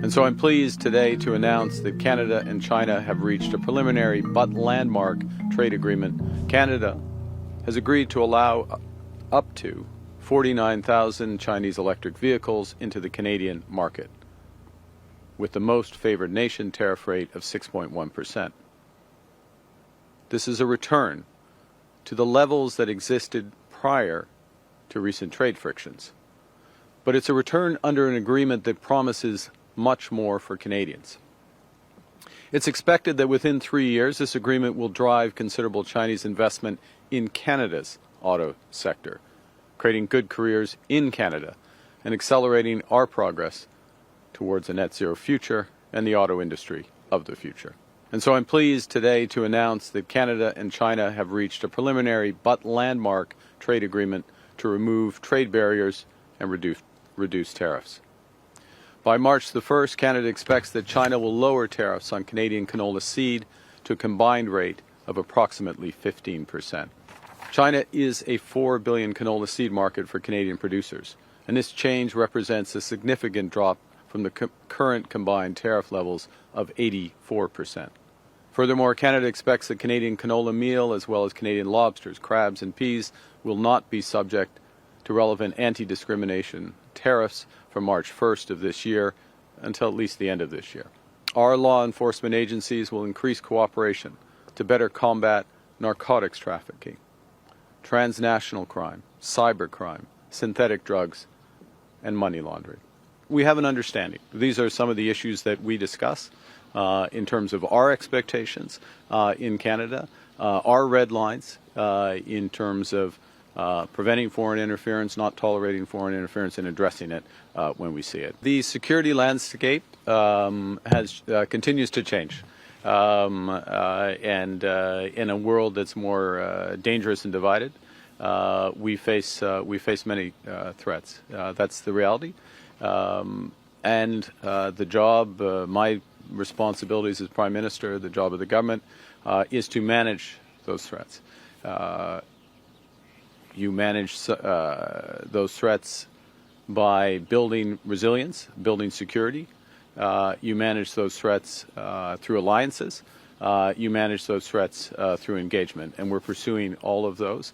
And so I'm pleased today to announce that Canada and China have reached a preliminary but landmark trade agreement. Canada has agreed to allow up to 49,000 Chinese electric vehicles into the Canadian market, with the most favored nation tariff rate of 6.1%. This is a return to the levels that existed prior to recent trade frictions. But it's a return under an agreement that promises much more for Canadians. It's expected that within 3 years, this agreement will drive considerable Chinese investment in Canada's auto sector, creating good careers in Canada and accelerating our progress towards a net zero future and the auto industry of the future. And so I'm pleased today to announce that Canada and China have reached a preliminary but landmark trade agreement to remove trade barriers and reduce tariffs. By March the 1st, Canada expects that China will lower tariffs on Canadian canola seed to a combined rate of approximately 15%. China is a 4 billion canola seed market for Canadian producers, and this change represents a significant drop from the current combined tariff levels of 84%. Furthermore, Canada expects that Canadian canola meal, as well as Canadian lobsters, crabs, and peas, will not be subject to relevant anti-discrimination tariffs from March 1st of this year until at least the end of this year. Our law enforcement agencies will increase cooperation to better combat narcotics trafficking, transnational crime, cybercrime, synthetic drugs, and money laundering. We have an understanding. These are some of the issues that we discuss in terms of our expectations in Canada, our red lines in terms of preventing foreign interference, not tolerating foreign interference, and addressing it when we see it. The security landscape continues to change, and in a world that's more dangerous and divided, we face many threats. That's the reality, and the job, my responsibilities as Prime Minister, the job of the government, is to manage those threats. You manage those threats by building resilience, building security. You manage those threats through alliances. You manage those threats through engagement, and we're pursuing all of those.